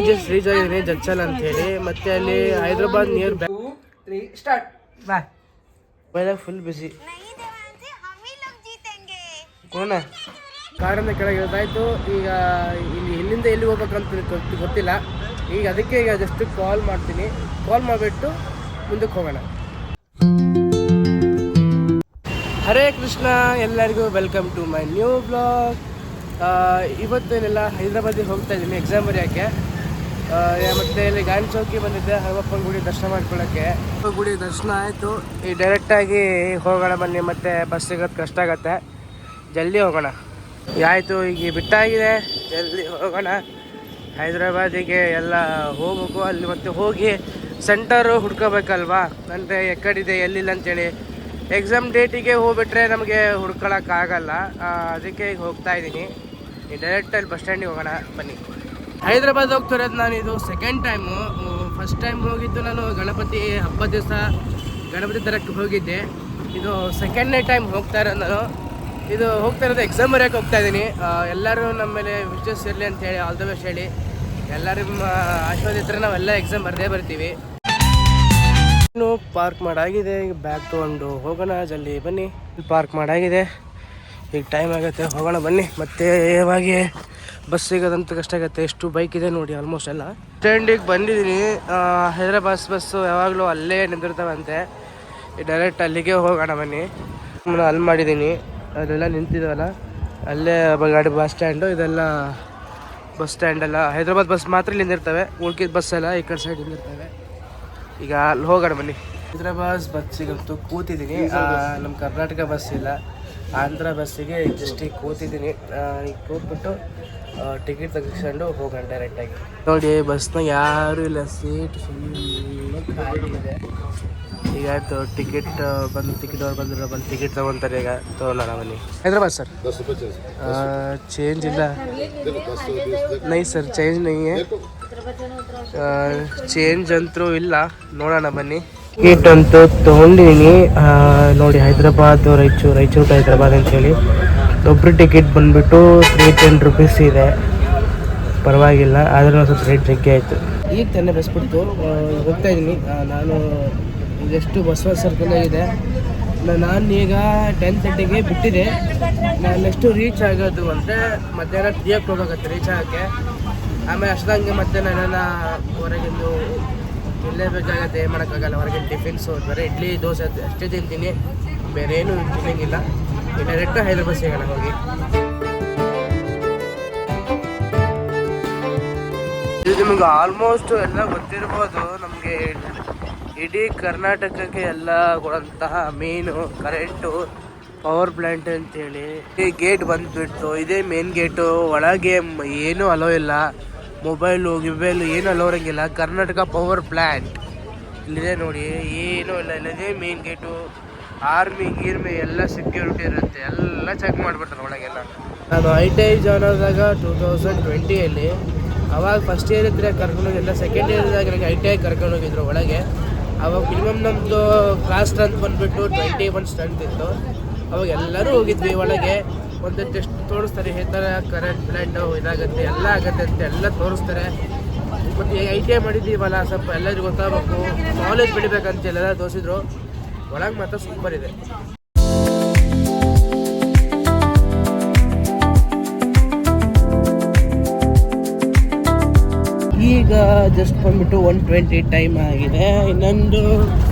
Just reach ಆಗಿದ್ದೀನಿ ಜಡ್ಚಲ್ ಅಂತ ಹೇಳಿ. ಮತ್ತೆ ಅಲ್ಲಿ ಹೈದರಾಬಾದ್ ನಿಯರ್ ಸ್ಟಾರ್ಟ್ ಬಾಯ್ ಮೊಬೈಲಾಗ ಫುಲ್ ಬಿಸಿ ಕೋಣ ಕಾರಿಂದ ಕೆಳಗೆ ಇಳ್ದಾಯ್ತು. ಈಗ ಇಲ್ಲಿ ಎಲ್ಲಿಂದ ಎಲ್ಲಿ ಹೋಗ್ಬೇಕಂತ ಗೊತ್ತಿಲ್ಲ. ಈಗ ಅದಕ್ಕೆ ಈಗ ಜಸ್ಟ್ ಕಾಲ್ ಮಾಡ್ತೀನಿ. ಕಾಲ್ ಮಾಡಿಬಿಟ್ಟು ಮುಂದಕ್ಕೆ ಹೋಗೋಣ. ಹರೇ ಕೃಷ್ಣ, ಎಲ್ಲರಿಗೂ welcome to my new blog. ಇವತ್ತೇನೆಲ್ಲ ಹೈದರಾಬಾದಿಗೆ ಹೋಗ್ತಾ ಇದ್ದೀನಿ ಎಕ್ಸಾಮ್ ಬರೆಯೋಕ್ಕೆ. ಮತ್ತು ಇಲ್ಲಿ ಗಾಂಧಿ ಚೌಕಿ ಬಂದಿದ್ದೆ ಹನುಮಪ್ಪನ ಗುಡಿ ದರ್ಶನ ಮಾಡ್ಕೊಳ್ಳೋಕ್ಕೆ. ಗುಡಿ ದರ್ಶನ ಆಯಿತು. ಈಗ ಡೈರೆಕ್ಟಾಗಿ ಹೋಗೋಣ ಬನ್ನಿ. ಮತ್ತು ಬಸ್ ಸಿಗೋದು ಕಷ್ಟ ಆಗುತ್ತೆ, ಜಲ್ದಿ ಹೋಗೋಣ. ಆಯಿತು, ಈಗ ಬಿಟ್ಟಾಗಿದೆ, ಜಲ್ದಿ ಹೋಗೋಣ. ಹೈದರಾಬಾದಿಗೆ ಎಲ್ಲ ಹೋಗ್ಬೇಕು. ಅಲ್ಲಿ ಮತ್ತೆ ಹೋಗಿ ಸೆಂಟರು ಹುಡ್ಕೋಬೇಕಲ್ವಾ, ಅಂದರೆ ಎಕ್ಕಡಿದೆ ಎಲ್ಲಿಲ್ಲ ಅಂತೇಳಿ. ಎಕ್ಸಾಮ್ ಡೇಟಿಗೆ ಹೋಗ್ಬಿಟ್ರೆ ನಮಗೆ ಹುಡ್ಕೊಳಕ್ಕಾಗಲ್ಲ. ಅದಕ್ಕೆ ಈಗ ಹೋಗ್ತಾ ಇದ್ದೀನಿ. ಡೈರೆಕ್ಟಲ್ಲಿ ಬಸ್ ಸ್ಟ್ಯಾಂಡಿಗೆ ಹೋಗೋಣ ಬನ್ನಿ. ಹೈದರಾಬಾದ್ ಹೋಗ್ತಿರೋದು ನಾನು ಇದು ಸೆಕೆಂಡ್ ಟೈಮು. ಫಸ್ಟ್ ಟೈಮ್ ಹೋಗಿದ್ದು ನಾನು ಗಣಪತಿ ಹಬ್ಬದ ದಿವಸ ಗಣಪತಿ ತರಕ್ಕೆ ಹೋಗಿದ್ದೆ. ಇದು ಸೆಕೆಂಡ್ನೇ ಟೈಮ್ ಹೋಗ್ತಾ ಇರೋದು ನಾನು. ಇದು ಹೋಗ್ತಾ ಇರೋದು ಎಕ್ಸಾಮ್ ಬರೆಯೋಕೆ ಹೋಗ್ತಾ ಇದ್ದೀನಿ. ಎಲ್ಲರೂ ನಮ್ಮ ಮೇಲೆ ವಿಶಸ್ ಇರಲಿ ಅಂತೇಳಿ ಆಲ್ ದ ಬೆಸ್ಟ್ ಹೇಳಿ. ಎಲ್ಲರೂ ಆಶೀರ್ವಾದ ನಾವೆಲ್ಲ ಎಕ್ಸಾಮ್ ಬರದೇ ಬರ್ತೀವಿ. ಇನ್ನು ಪಾರ್ಕ್ ಮಾಡಾಗಿದೆ. ಈಗ ಬ್ಯಾಗ್ ತೊಗೊಂಡು ಹೋಗೋಣ, ಜಲ್ದಿ ಬನ್ನಿ. ಪಾರ್ಕ್ ಮಾಡಾಗಿದೆ, ಈಗ ಟೈಮ್ ಆಗುತ್ತೆ, ಹೋಗೋಣ ಬನ್ನಿ. ಮತ್ತು ಯಾವಾಗ ಬಸ್ ಸಿಗೋದಂತ ಕಷ್ಟ ಆಗುತ್ತೆ. ಎಷ್ಟು ಬೈಕ್ ಇದೆ ನೋಡಿ, ಆಲ್ಮೋಸ್ಟ್ ಎಲ್ಲ. ಸ್ಟ್ಯಾಂಡಿಗೆ ಬಂದಿದ್ದೀನಿ. ಹೈದರಾಬಾದ್ ಬಸ್ಸು ಯಾವಾಗಲೂ ಅಲ್ಲೇ ನಿಂತಿರ್ತಾವಂತೆ. ಡೈರೆಕ್ಟ್ ಅಲ್ಲಿಗೆ ಹೋಗೋಣ ಬನ್ನಿ. ಅಲ್ಲಿ ಮಾಡಿದ್ದೀನಿ, ಅದೆಲ್ಲ ನಿಂತಿದ್ದಾವಲ್ಲ ಅಲ್ಲೇ ಗಾಡಿ ಬಸ್ ಸ್ಟ್ಯಾಂಡು. ಇದೆಲ್ಲ ಬಸ್ ಸ್ಟ್ಯಾಂಡೆಲ್ಲ ಹೈದರಾಬಾದ್ ಬಸ್ ಮಾತ್ರ ಇಲ್ಲಿ ನಿಂತಿರ್ತವೆ. ಉಳ್ಕಿದ ಬಸ್ ಎಲ್ಲ ಈ ಕಡೆ ಸೈಡ್ ನಿಂತಿರ್ತವೆ. ಈಗ ಅಲ್ಲಿ ಹೋಗೋಣ ಬನ್ನಿ. ಹೈದರಾಬಾದ್ ಬಸ್ಸಿಗಂತೂ ಕೂತಿದ್ದೀನಿ. ನಮ್ಮ ಕರ್ನಾಟಕ ಬಸ್ ಇಲ್ಲ, ಆಂಧ್ರ ಬಸ್ಸಿಗೆ ಜಸ್ಟ್ ಈಗ ಕೂತಿದ್ದೀನಿ. ಈಗ ಕೂತ್ಬಿಟ್ಟು ಟಿಕೆಟ್ ತೆಗೆಸ್ಕೊಂಡು ಹೋಗೋಣ ಡೈರೆಕ್ಟಾಗಿ. ನೋಡಿ ಬಸ್ನಾಗ ಯಾರೂ ಇಲ್ಲ, ಸೀಟ್ ಫುಲ್ಲು ಖಾಲಿ ಇದೆ. ಈಗ ಆಯಿತು, ಟಿಕೆಟ್ ಬಂದು ಟಿಕೆಟ್ ಅವ್ರು ಬಂದು ಟಿಕೆಟ್ ತೊಗೊತಾರೆ. ಈಗ ತೊಗೊಳ್ಳೋಣ ಬನ್ನಿ. ಹೈದರಾಬಾದ್ ಸರ್ ಚೇಂಜ್ ಇಲ್ಲ. ನೈ ಸರ್ ಚೇಂಜ್ ನೈ ಚೇಂಜ್ ಅಂತೂ ಇಲ್ಲ. ನೋಡೋಣ ಬನ್ನಿ. ಟಿಕೆಟ್ ಅಂತೂ ತೊಗೊಂಡಿದ್ದೀನಿ ನೋಡಿ. ಹೈದರಾಬಾದ್ ರಾಯಚೂರು ಹೈದರಾಬಾದ್ ಅಂತೇಳಿ ಒಬ್ಬರು ಟಿಕೆಟ್ ಬಂದುಬಿಟ್ಟು 310 ರೂಪೀಸ್ ಇದೆ. ಪರವಾಗಿಲ್ಲ, ಆದರೂ ಸ್ವಲ್ಪ ರೇಟ್ ಜಗ್ಗಿ ಆಯಿತು. ಈಗ ತಾನೇ ಬಸ್ ಬಿಡ್ತು ಹೋಗ್ತಾ ಇದ್ದೀನಿ ನಾನು. ಇದೆಷ್ಟು ಬಸವ ಸರ್ಕಲಾಗಿದೆ. ನಾನು ಈಗ 10:30ಗೆ ಬಿಟ್ಟಿದೆ. ನಾನು ನೆಕ್ಸ್ಟು ರೀಚ್ ಆಗೋದು ಅಂದರೆ ಮಧ್ಯಾಹ್ನ 3 o'clock ಹೋಗುತ್ತೆ ರೀಚ್ ಆಗೋಕ್ಕೆ. ಆಮೇಲೆ ಅಷ್ಟಂಗೆ ಮತ್ತೆ ನಾನೆಲ್ಲ ಹೊರಗಿಂದು ತಿನ್ನಲೇಬೇಕಾಗತ್ತೆ, ಏನು ಮಾಡೋಕ್ಕಾಗಲ್ಲ. ಹೊರಗಿನ ಟಿಫಿನ್ಸು ಬರೀ ಇಡ್ಲಿ ದೋಸೆ ಅಷ್ಟೇ ತಿಂತೀನಿ, ಬೇರೆ ಏನು ತಿನ್ನಂಗಿಲ್ಲ. ಡೈರೆಕ್ಟ್ ಹೈದರಾಬಾದ್ ಸಿಗೋಣ ಹೋಗಿ. ಇದು ನಿಮಗೆ ಆಲ್ಮೋಸ್ಟ್ ಎಲ್ಲ ಗೊತ್ತಿರ್ಬೋದು. ನಮಗೆ ಇಡೀ ಕರ್ನಾಟಕಕ್ಕೆ ಎಲ್ಲ ಕೊಡುವಂತಹ ಮೇನು ಕರೆಂಟು ಪವರ್ ಪ್ಲ್ಯಾಂಟ್ ಅಂತೇಳಿ ಈ ಗೇಟ್ ಬಂದುಬಿಡ್ತು. ಇದೇ ಮೇನ್ ಗೇಟು. ಒಳಗೆ ಏನೂ ಅಲೋ ಇಲ್ಲ, ಮೊಬೈಲು ಏನು ಅಲೋ ಇರೋಂಗಿಲ್ಲ. ಕರ್ನಾಟಕ ಪವರ್ ಪ್ಲ್ಯಾಂಟ್ ಇಲ್ಲಿದೆ ನೋಡಿ, ಏನೂ ಇಲ್ಲ. ಇಲ್ಲದೇ ಮೇನ್ ಗೇಟು. ಆರ್ಮಿ ಎಲ್ಲ ಸೆಕ್ಯೂರಿಟಿ ಇರುತ್ತೆ, ಎಲ್ಲ ಚೆಕ್ ಮಾಡಿಬಿಟ್ರೆ ಒಳಗೆಲ್ಲ. ನಾನು ITI ಜಾಯ್ನ್ ಆದಾಗ 2020 ಅವಾಗ ಫಸ್ಟ್ ಇಯರ್ ಇದ್ದರೆ ಕರ್ಕೊಂಡೋಗಿಲ್ಲ. ಸೆಕೆಂಡ್ ಇಯರ್ದಾಗ ನನಗೆ ITI ಕರ್ಕೊಂಡೋಗಿದ್ರು ಒಳಗೆ. ಅವಾಗ ಮಿನಿಮಮ್ ನಮ್ಮದು ಕ್ಲಾಸ್ ಸ್ಟ್ರೆಂತ್ ಬಂದುಬಿಟ್ಟು 21 ಸ್ಟ್ರೆಂತ್ ಇತ್ತು. ಅವಾಗ ಎಲ್ಲರೂ ಹೋಗಿದ್ವಿ ಒಳಗೆ. ಒಂದು ಟೆಸ್ಟ್ ತೋರಿಸ್ತಾರೆ, ಈ ಥರ ಕರೆಂಟ್ ಪ್ಲ್ಯಾಂಟು ಇದಾಗುತ್ತೆ, ಎಲ್ಲ ಆಗುತ್ತೆ ಅಂತ ಎಲ್ಲ ತೋರಿಸ್ತಾರೆ. ಮತ್ತು ITI ಮಾಡಿದ್ದೀವಲ್ಲ, ಸ್ವಲ್ಪ ಎಲ್ಲರಿಗೂ ಗೊತ್ತಾಗಬೇಕು, ನಾಲೆಜ್ ಬೆಳಿಬೇಕಂತ ಎಲ್ಲ ತೋರಿಸಿದ್ರು. ಒಳಗೆ ಮಾತ್ರ ಸೂಪರ್ ಇದೆ. ಈಗ ಜಸ್ಟ್ ಬಂದುಬಿಟ್ಟು 1:20 ಟೈಮ್ ಆಗಿದೆ. ಇನ್ನೊಂದು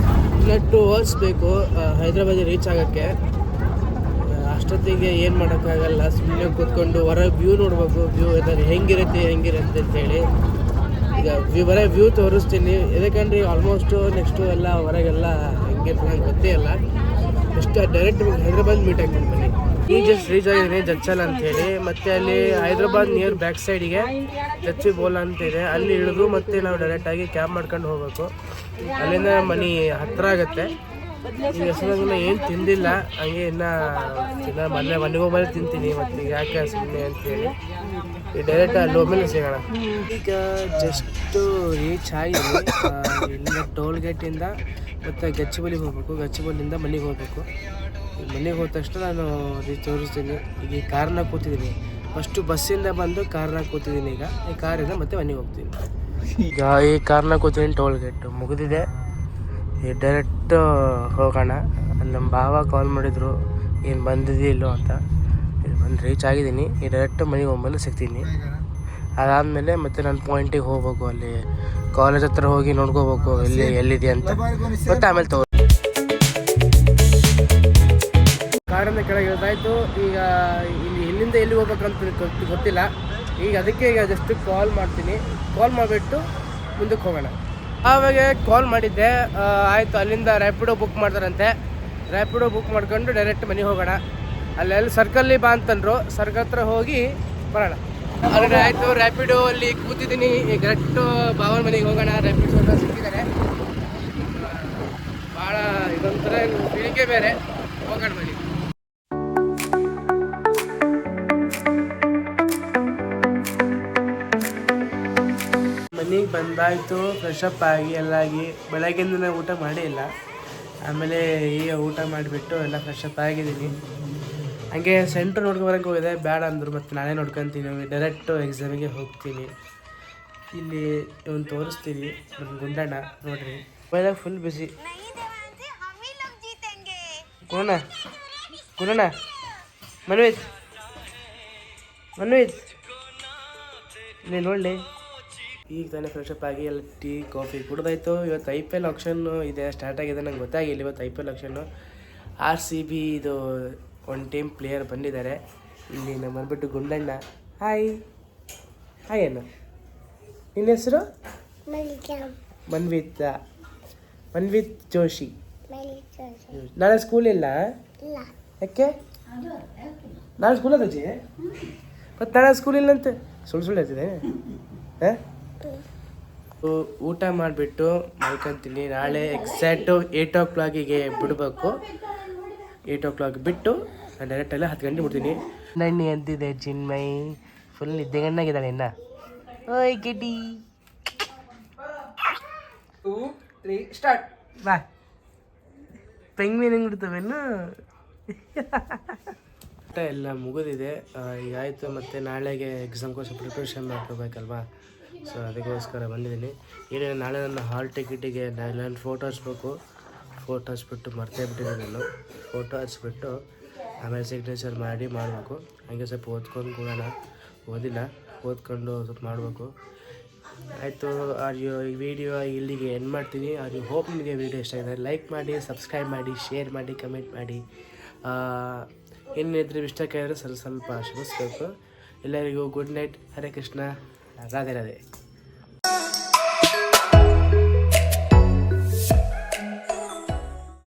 2 hours ಬೇಕು ಹೈದರಾಬಾದಿಗೆ ರೀಚ್ ಆಗೋಕ್ಕೆ. ಅಷ್ಟೊತ್ತಿಗೆ ಏನು ಮಾಡೋಕ್ಕಾಗಲ್ಲ, ಸುಮ್ಮನೆ ಕೂತ್ಕೊಂಡು ಹೊರಗೆ ವ್ಯೂ ನೋಡ್ಬೇಕು. ವ್ಯೂ ಇದ್ದಾರೆ ಹೆಂಗಿರುತ್ತೆ ಅಂತೇಳಿ ಈಗ ವ್ಯೂ ತೋರಿಸ್ತೀನಿ. ಯಾಕಂದ್ರೆ ಆಲ್ಮೋಸ್ಟು ನೆಕ್ಸ್ಟು ಎಲ್ಲ ಹೊರಗೆಲ್ಲ ಹೆಂಗಿರ್ತದೆ ನಂಗೆ ಗೊತ್ತೇ ಇಲ್ಲ. ನೆಕ್ಸ್ಟ್ ಡೈರೆಕ್ಟ್ ಹೈದರಾಬಾದ್ ಮೀಟ್ ಆಗ್ತೀನಿ ಬನ್ನಿ. ಈಗ ಜಸ್ಟ್ ರೀಚ್ ಆಗಿದ್ದೀನಿ ಜಡ್ಚಲ್ ಅಂತೇಳಿ. ಮತ್ತು ಅಲ್ಲಿ ಹೈದರಾಬಾದ್ ನಿಯರ್ ಬ್ಯಾಕ್ ಸೈಡಿಗೆ ಚಚ್ಚಿ ಬೋಲಾ ಅಂತ ಇದೆ, ಅಲ್ಲಿ ಇಳಿದು ಮತ್ತೆ ನಾವು ಡೈರೆಕ್ಟಾಗಿ ಕ್ಯಾಬ್ ಮಾಡ್ಕೊಂಡು ಹೋಗಬೇಕು. ಅಲ್ಲಿಂದ ಮನೆ ಹತ್ತಿರ ಆಗುತ್ತೆ. ಈಗ ಹೆಸರು ಏನು ತಿಂದಿಲ್ಲ, ಹಂಗೆ ಇನ್ನು ಮನೆಗೆ ಹೋಗ್ಬಾರ್ದು ತಿಂತೀನಿ. ಮತ್ತು ಈಗ ಯಾಕೆ ಸುಮ್ಮನೆ ಅಂತೇಳಿ ಈ ಡೈರೆಕ್ಟ್ ಅಲ್ಲಿ ಹೋಗ್ಮೇಲೆ ಸಿಗೋಣ. ಈಗ ಜಸ್ಟು ರೀಚ್ ಆಗಿದೆ. ಇಲ್ಲಿಂದ ಟೋಲ್ ಗೇಟಿಂದ ಮತ್ತು ಗಚ್ಚಿಬೌಲಿಗೆ ಹೋಗಬೇಕು. ಗಚ್ಚಿಬೌಲಿಯಿಂದ ಮನೆಗೆ ಹೋಗಬೇಕು. ಮನೆಗೆ ಹೋದ ತಕ್ಷಣ ನಾನು ತೋರಿಸ್ತೀನಿ. ಈಗ ಈ ಕಾರ್ನಾಗ ಕೂತಿದ್ದೀನಿ. ಫಸ್ಟು ಬಸ್ಸಿಂದ ಬಂದು ಕಾರ್ನಾಗ ಕೂತಿದ್ದೀನಿ. ಈಗ ಈ ಕಾರಿಂದ ಮತ್ತೆ ಮನೆಗೆ ಹೋಗ್ತೀನಿ. ಈಗ ಈ ಕಾರ್ನ ಕೂತೀನಿ ಟೋಲ್ ಗೇಟ್ ಮುಗಿದಿದೆ. ಈ ಡೈರೆಕ್ಟ್ ಹೋಗೋಣ. ಅಲ್ಲಿ ನಮ್ಮ ಭಾವ ಕಾಲ್ ಮಾಡಿದ್ರು ಏನು ಬಂದಿದೆಯೋ ಇಲ್ಲೋ ಅಂತ. ಇಲ್ಲಿ ಬಂದು ರೀಚ್ ಆಗಿದ್ದೀನಿ. ಈ ಡೈರೆಕ್ಟ್ ಮನೆಗೆ ಹೋಗ್ಬಂದು ಸಿಗ್ತೀನಿ. ಅದಾದಮೇಲೆ ಮತ್ತೆ ನಾನು ಪಾಯಿಂಟಿಗೆ ಹೋಗ್ಬೇಕು. ಅಲ್ಲಿ ಕಾಲೇಜ್ ಹತ್ರ ಹೋಗಿ ನೋಡ್ಕೋಬೇಕು ಎಲ್ಲಿದೆ ಅಂತ. ಮತ್ತೆ ಆಮೇಲೆ ಕಾರಿಂದ ಕೆಳಗೆ ಇಳಿದಾಯ್ತು. ಈಗ ಇಲ್ಲಿ ಎಲ್ಲಿಂದ ಎಲ್ಲಿ ಹೋಗ್ಬೇಕಂತ ಗೊತ್ತಿಲ್ಲ. ಈಗ ಅದಕ್ಕೆ ಈಗ ಜಸ್ಟ್ ಕಾಲ್ ಮಾಡ್ತೀನಿ. ಕಾಲ್ ಮಾಡಿಬಿಟ್ಟು ಮುಂದಕ್ಕೆ ಹೋಗೋಣ. ಆವಾಗ ಕಾಲ್ ಮಾಡಿದ್ದೆ. ಆಯಿತು, ಅಲ್ಲಿಂದ ರ್ಯಾಪಿಡೋ ಬುಕ್ ಮಾಡ್ತಾರಂತೆ. ರ್ಯಾಪಿಡೋ ಬುಕ್ ಮಾಡ್ಕೊಂಡು ಡೈರೆಕ್ಟ್ ಮನೆಗೆ ಹೋಗೋಣ. ಅಲ್ಲೆಲ್ಲಿ ಸರ್ಕಲ್ಲಿ ಬಾ ಅಂತಂದರು. ಸರ್ಕಲ್ ಹತ್ರ ಹೋಗಿ ಬರೋಣ. ಆದರೆ ಆಯಿತು, ರ್ಯಾಪಿಡೋ ಅಲ್ಲಿ ಕೂತಿದ್ದೀನಿ. ಈಗ ಕರೆಕ್ಟು ಭಾವನ ಮನೆಗೆ ಹೋಗೋಣ. ರ್ಯಾಪಿಡೋ ಸಿಕ್ಕಿದ್ದಾರೆ. ಭಾಳ ಇದೊಂಥರ ಫೀಲಿಂಗೇ ಬೇರೆ. ಹೋಗೋಣ ಮನೆಗೆ. ಮನೆಗೆ ಬಂದಾಯಿತು, ಫ್ರೆಶಪ್ ಆಗಿ ಎಲ್ಲಾಗಿ. ಬೆಳಗ್ಗಿಂದ ನಾನು ಊಟ ಮಾಡೇ ಇಲ್ಲ. ಆಮೇಲೆ ಈಗ ಊಟ ಮಾಡಿಬಿಟ್ಟು ಎಲ್ಲ ಫ್ರೆಶಪ್ ಆಗಿದ್ದೀನಿ. ಹಾಗೆ ಸೆಂಟ್ರ್ ನೋಡ್ಕೊಬರಕ್ಕೆ ಹೋಗಿದೆ. ಬೇಡ ಅಂದರು. ಮತ್ತು ನಾನೇ ನೋಡ್ಕೊತೀನಿ. ಡೈರೆಕ್ಟು ಎಕ್ಸಾಮಿಗೆ ಹೋಗ್ತೀನಿ. ಇಲ್ಲಿ ಇವನು ತೋರಿಸ್ತೀನಿ. ನಮ್ಮ ಗುಂಡಣ್ಣ ನೋಡ್ರಿ, ಮೊಬೈಲಾಗ ಫುಲ್ ಬಿಸಿ. ಗುಂಡಣ್ಣ ಮನ್ವಿತ್ ಇಲ್ಲಿ ನೋಡಲಿ. ಈಗ ತಾನೇ ಫ್ರೆಶಪ್ ಆಗಿ ಎಲ್ಲ ಟೀ ಕಾಫಿ ಕುಡ್ದಾಯ್ತು. ಇವತ್ತು IPL ಆಕ್ಷನ್ನು ಇದೆ, ಸ್ಟಾರ್ಟ್ ಆಗಿದೆ. ನಂಗೆ ಗೊತ್ತಾಗಿಲ್ಲ ಇವತ್ತು IPL ಆಕ್ಷನ್ನು. RCB ಇದು ಒಂದು ಟೀಮ್ ಪ್ಲೇಯರ್ ಬಂದಿದ್ದಾರೆ. ಇಲ್ಲಿ ನಮ್ಮ ಬಂದ್ಬಿಟ್ಟು ಗುಂಡಣ್ಣ. ಹಾಯ್ ಏನು ನಿನ್ನ ಹೆಸರು? ಮನ್ವಿತ್ ಜೋಶಿ. ನಾಳೆ ಸ್ಕೂಲ್ ಇಲ್ಲ? ಯಾಕೆ? ನಾಳೆ ಸ್ಕೂಲ್ ರಜೆ? ಮತ್ತು ನಾಳೆ ಸ್ಕೂಲ್ ಇಲ್ಲಂತೆ ಸುಳ್ಳು ಹೇಳ್ತಿದೆ. ಹಾಂ, ಊಟ ಮಾಡಿಬಿಟ್ಟು ಮಲ್ಕೊತೀನಿ. ನಾಳೆ ಎಕ್ಸಾಕ್ಟು 8 o'clock ಬಿಡಬೇಕು. 8 o'clock ಬಿಟ್ಟು ನಾನು ಡೈರೆಕ್ಟೆಲ್ಲ 10 ಗಂಟೆ ಬಿಡ್ತೀನಿ. ನಣ್ಣಿ ಅಂತಿದೆ ಚಿನ್ಮಯ್. ಫುಲ್ ನಿದ್ದೆಗಣ್ಣಾಗಿದ್ದಾಳೆ ಇನ್ನ. ಓಯ್ ಗೆಡ್ಡಿ. 2 3 ಸ್ಟಾರ್ಟ್. ಬಾ ಪೆಂಗ್ವಿನ್ ಹೆಂಗೆ ಬಿಡ್ತವೇನು. ಊಟ ಎಲ್ಲ ಮುಗಿದಿದೆ. ಈಗ ಆಯಿತು. ಮತ್ತು ನಾಳೆಗೆ ಎಕ್ಸಾಮ್ಗೋಸ್ಕರ ಪ್ರಿಪ್ರೇಷನ್ ಮಾಡ್ಕೋಬೇಕಲ್ವಾ. ಸೊ ಅದಕ್ಕೋಸ್ಕರ ಬಂದಿದ್ದೀನಿ. ಏನೇನು ನಾಳೆ ನನ್ನ ಹಾಲ್ ಟಿಕೆಟಿಗೆ ನಾನು ಫೋಟೋ ಹಚ್ಬೇಕು. ಫೋಟೋ ಹಚ್ಬಿಟ್ಟು ಮರ್ತೇ ಬಿಟ್ಟಿದ್ದೀನಿ ನಾನು. ಫೋಟೋ ಹಚ್ಬಿಟ್ಟು ಆಮೇಲೆ ಸಿಗ್ನೇಚರ್ ಮಾಡಬೇಕು. ಹಾಗೆ ಸ್ವಲ್ಪ ಓದ್ಕೊಂಡು ಕೂಡೋಣ. ಓದ್ಕೊಂಡು ಸ್ವಲ್ಪ ಮಾಡಬೇಕು. ಆಯಿತು. ಈ ವಿಡಿಯೋ ಇಲ್ಲಿಗೆ ಎಂಡ್ ಮಾಡ್ತೀನಿ. ಹೋಪ್ ನಿಮಗೆ ವಿಡಿಯೋ ಇಷ್ಟ ಆಗಿದೆ. ಲೈಕ್ ಮಾಡಿ, ಸಬ್ಸ್ಕ್ರೈಬ್ ಮಾಡಿ, ಶೇರ್ ಮಾಡಿ, ಕಮೆಂಟ್ ಮಾಡಿ. ಏನಿದ್ರೆ ಇಷ್ಟ ಆಗಿದ್ರೆ ಸ್ವಲ್ಪ ಶ್ರಮಿಸಬೇಕು. ಎಲ್ಲರಿಗೂ ಗುಡ್ ನೈಟ್. ಹರೇ ಕೃಷ್ಣ. ರಾಧೆ ರಾಧೆ.